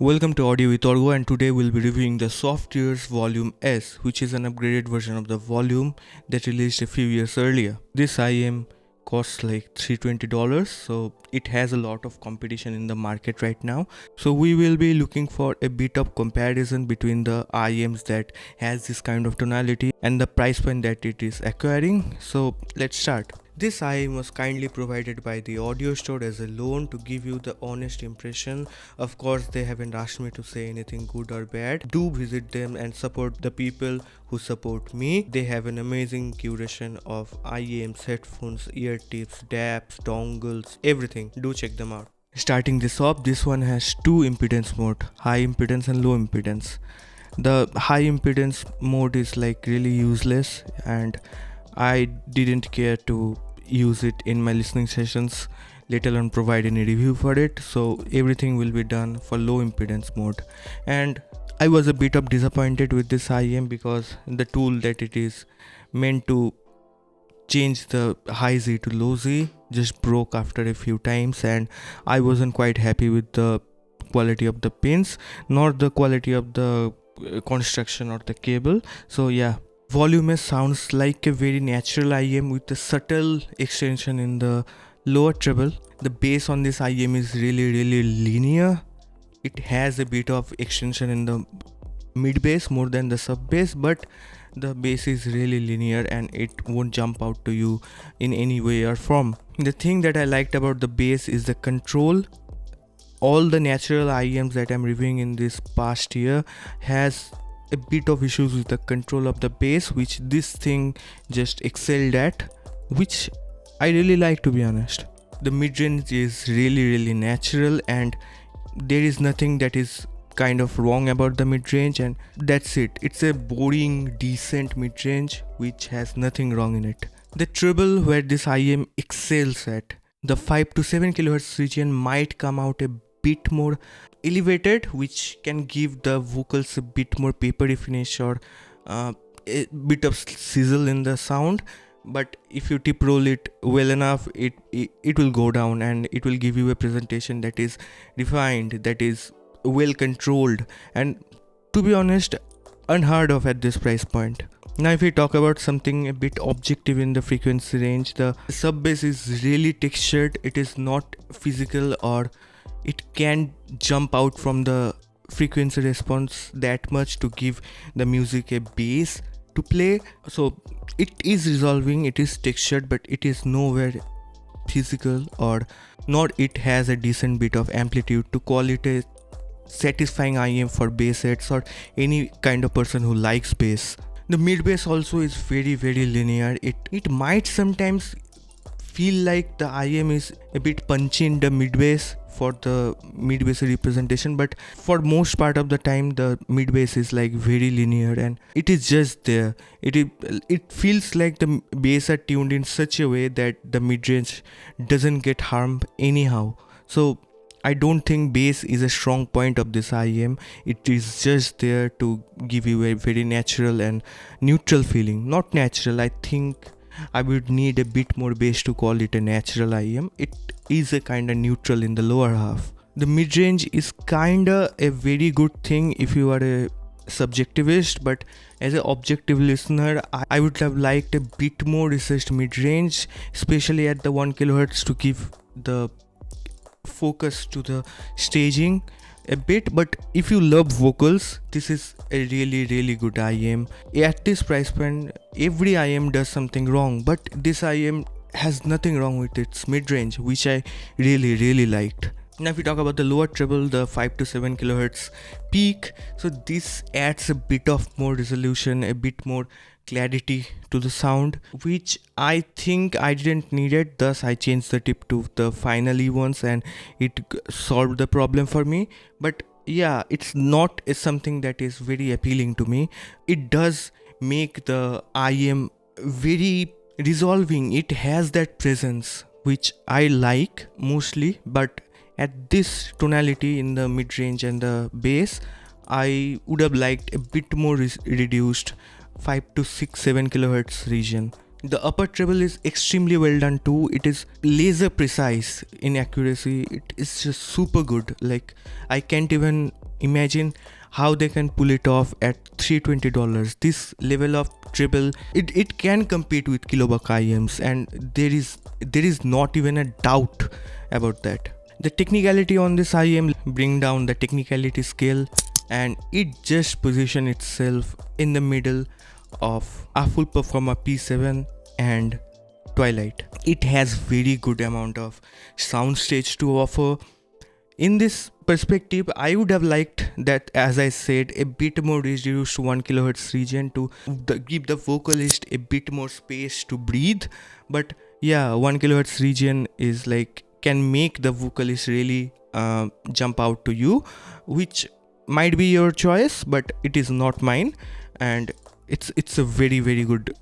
Welcome to Audio with Orgo, and today we'll be reviewing the Softears Volume S, which is an upgraded version of the volume that released a few years earlier. This IEM costs like $320, so it has a lot of competition in the market right now. So we will be looking for a bit of comparison between the IEMs that has this kind of tonality and the price point that it is acquiring. So let's start. This IEM was kindly provided by the audio store as a loan to give you the honest impression. Of course, they haven't asked me to say anything good or bad. Do visit them and support the people who support me. They have an amazing curation of IEMs, headphones, ear tips, DAPs, dongles, everything. Do check them out. Starting this off, this one has two impedance mode, high impedance and low impedance. The high impedance mode is like really useless, and I didn't care to use it in my listening sessions, let alone provide any review for it. So everything will be done for low impedance mode, and I was a bit of disappointed with this IEM because the tool that it is meant to change the high Z to low Z just broke after a few times, and I wasn't quite happy with the quality of the pins nor the quality of the construction or the cable. So yeah, Volume S sounds like a very natural IEM with a subtle extension in the lower treble. The bass on this IEM is really linear. It has a bit of extension in the mid bass more than the sub bass, but the bass is really linear and it won't jump out to you in any way or form. The thing that I liked about the bass is the control. All the natural IEMs that I'm reviewing in this past year has a bit of issues with the control of the bass, which this thing just excelled at, which I really like, to be honest. The mid-range is really natural, and there is nothing that is kind of wrong about the mid-range, and that's it. It's a boring, decent mid-range which has nothing wrong in it. The treble where this IEM excels at, the 5 to 7 kHz region might come out a bit more elevated, which can give the vocals a bit more papery finish or a bit of sizzle in the sound. But if you tip roll it well enough, it will go down and it will give you a presentation that is refined, that is well controlled, and to be honest, unheard of at this price point. Now if we talk about something a bit objective in the frequency range, the sub bass is really textured. It is not physical, or it can jump out from the frequency response that much to give the music a bass to play. So it is resolving, it is textured, but it is nowhere physical, or not it has a decent bit of amplitude to call it a satisfying IEM for bass heads or any kind of person who likes bass. The mid bass also is very linear. It might sometimes feel like the IEM is a bit punchy in the mid bass for the mid bass representation, but for most part of the time the mid bass is like very linear and it is just there. It feels like the bass are tuned in such a way that the mid range doesn't get harmed anyhow. So I don't think bass is a strong point of this IEM. It is just there to give you a very natural and neutral feeling. Not natural, I think I would need a bit more bass to call it a natural IEM. It is a kinda neutral in the lower half. The mid-range is kinda a very good thing if you are a subjectivist, but as an objective listener, I would have liked a bit more researched mid-range, especially at the 1 kHz to give the focus to the staging a bit. But if you love vocals, this is a really good IEM. At this price point, every IEM does something wrong, but this IEM has nothing wrong with its mid-range, which I really liked. Now if we talk about the lower treble, the 5 to 7 kHz peak, so this adds a bit of more resolution, a bit more clarity to the sound, which I think I didn't need it. Thus I changed the tip to the finally ones and it solved the problem for me. But yeah, it's not something that is very appealing to me. It does make the IEM very resolving. It has that presence which I like mostly, but at this tonality in the mid-range and the bass, I would have liked a bit more reduced 5 to 6 7 kHz region. The upper treble is extremely well done too. It is laser precise in accuracy. It is just super good. Like I can't even imagine how they can pull it off at $320. This level of treble, it can compete with kilobuck IEMs, and there is not even a doubt about that. The technicality on this IEM bring down the technicality scale, and it just position itself in the middle of a full performer P7 and Twilight. It has very good amount of soundstage to offer. In this perspective, I would have liked that, as I said, a bit more reduced to 1 kHz region to give the vocalist a bit more space to breathe. But yeah, 1 kHz region is like can make the vocalist really jump out to you, which might be your choice, but it is not mine. And it's a very good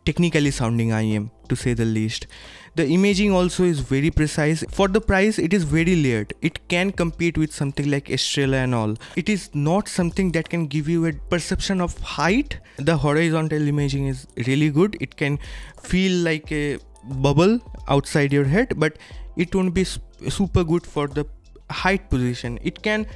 technically sounding IEM, to say the least. The imaging also is very precise. For the price, it is very layered. It can compete with something like Estrella and all. It is not something that can give you a perception of height. The horizontal imaging is really good. It can feel like a bubble outside your head, but it won't be super good for the height position. It can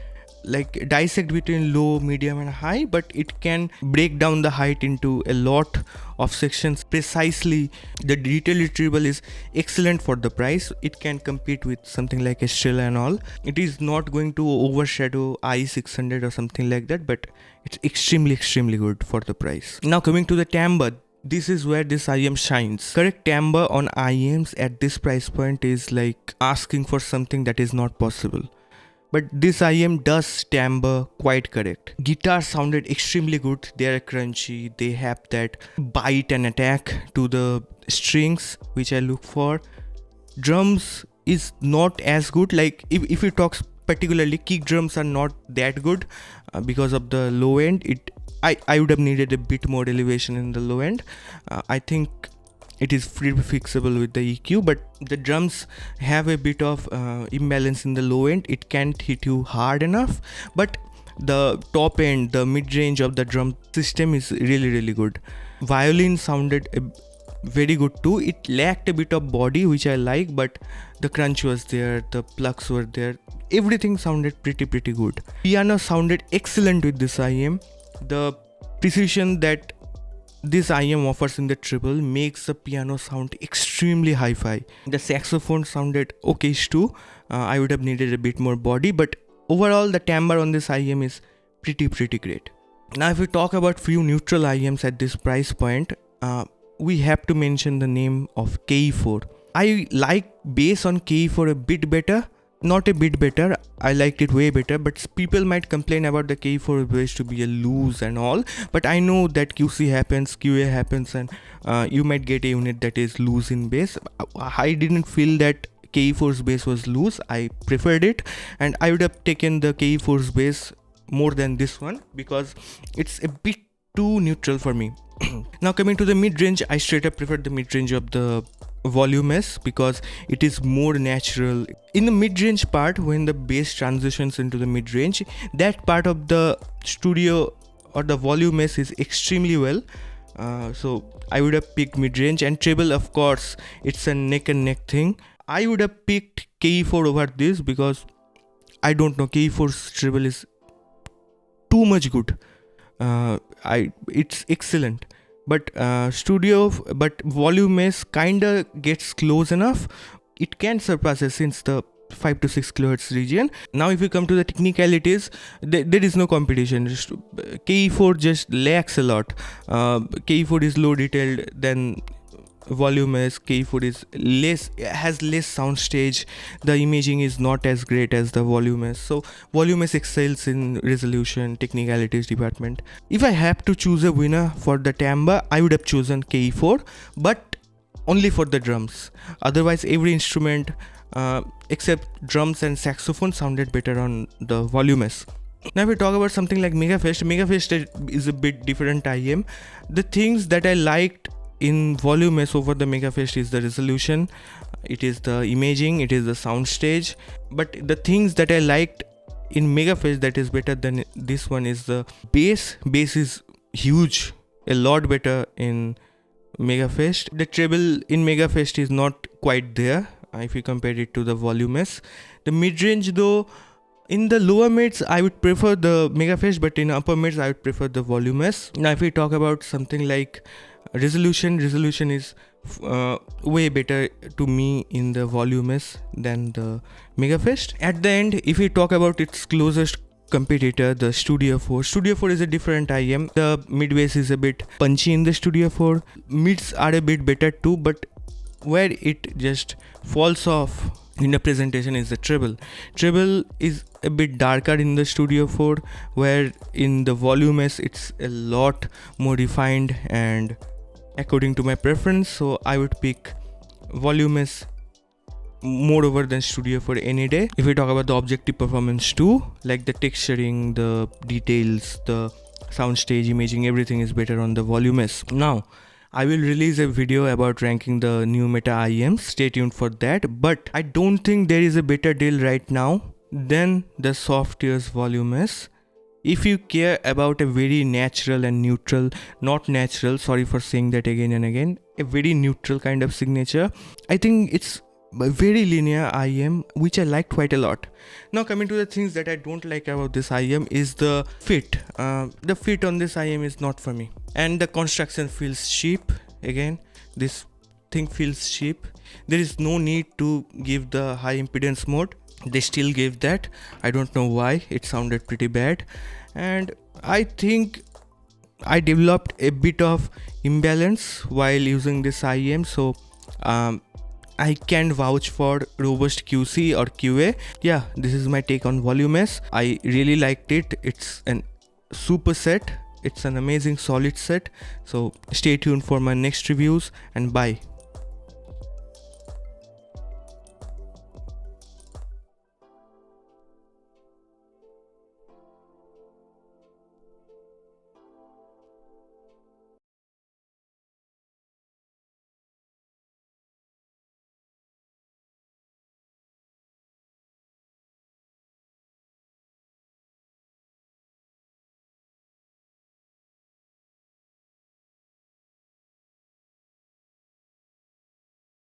like dissect between low, medium and high, but it can break down the height into a lot of sections precisely. The detail retrieval is excellent for the price. It can compete with something like Estrella and all. It is not going to overshadow i600 or something like that, but it's extremely good for the price. Now coming to the timbre, this is where this IEM shines. Correct timbre on IEMs at this price point is like asking for something that is not possible. But this IEM does timbre quite correct. Guitars sounded extremely good. They are crunchy. They have that bite and attack to the strings, which I look for. Drums is not as good. Like if you talk particularly, kick drums are not that good because of the low end. I would have needed a bit more elevation in the low end. I think it is free fixable with the EQ, but the drums have a bit of imbalance in the low end. It can't hit you hard enough, but the top end, the mid-range of the drum system is really good. Violin sounded very good too. It lacked a bit of body, which I like, but the crunch was there, the plucks were there. Everything sounded pretty good. Piano sounded excellent with this IEM. The precision that this IEM offers in the treble makes the piano sound extremely hi-fi. The saxophone sounded okayish too. I would have needed a bit more body, but overall the timbre on this IEM is pretty great. Now if we talk about few neutral IEMs at this price point, we have to mention the name of KE4. I like bass on KE4 a bit better. Not a bit better, I liked it way better, but people might complain about the KE4 bass to be a loose and all, but I know that QC happens, QA happens, and you might get a unit that is loose in bass. I didn't feel that KE4's bass was loose. I preferred it, and I would have taken the KE4's bass more than this one because it's a bit too neutral for me. Now coming to the mid-range, I straight up preferred the mid-range of the Volume S because it is more natural. In the mid-range part, when the bass transitions into the mid-range, that part of the studio or the Volume S is extremely well. So I would have picked mid-range. And treble, of course, it's a neck and neck thing. I would have picked KE4 over this because I don't know, KE4's treble is too much good. It's excellent. But Volume S kinda gets close enough. It can surpass it since the 5 to 6 kHz region. Now if we come to the technicalities, there is no competition. KE4 just lacks a lot. KE4 is low detailed than Volume S. KE4 is has less soundstage. The imaging is not as great as the Volume S. So Volume S excels in resolution, technicalities department. If I have to choose a winner for the timbre, I would have chosen KE4, but only for the drums. Otherwise, every instrument except drums and saxophone sounded better on the Volume S. Now if we talk about something like Mega5EST is a bit different IEM. The things that I liked in Volume S over the Mega5EST is the resolution, it is the imaging, it is the soundstage. But the things that I liked in Mega5EST that is better than this one is the bass. Bass is huge, a lot better in Mega5EST. The treble in Mega5EST is not quite there if you compare it to the Volume S. The mid-range though, In the lower mids, I would prefer the Mega5EST, but in upper mids, I would prefer the Volume S. Now, if we talk about something like resolution is way better to me in the Volume S than the Mega5EST. At the end, if we talk about its closest competitor, the Studio 4. Studio 4 is a different IEM. The mid bass is a bit punchy in the Studio 4. Mids are a bit better too, but where it just falls off in the presentation is the treble. Treble is a bit darker in the Studio 4, where in the Volume S it's a lot more refined and according to my preference. So I would pick Volume S moreover than Studio 4 any day. If we talk about the objective performance too, like the texturing, the details, the soundstage imaging, everything is better on the Volume S. Now I will release a video about ranking the new meta IEMs, stay tuned for that, but I don't think there is a better deal right now than the Softears Volume S. If you care about a very natural and neutral, not natural, sorry for saying that again and again, a very neutral kind of signature, I think it's a very linear IEM, which I like quite a lot. Now coming to the things that I don't like about this IEM is the fit. The fit on this IEM is not for me, and the construction feels cheap. Again, this thing feels cheap. There is no need to give the high impedance mode. They still gave that. I don't know why. It sounded pretty bad, and I think I developed a bit of imbalance while using this IEM. So I can vouch for robust QC or QA. Yeah, this is my take on Volume S. I really liked it. It's an super set. It's an amazing solid set. So stay tuned for my next reviews, and bye.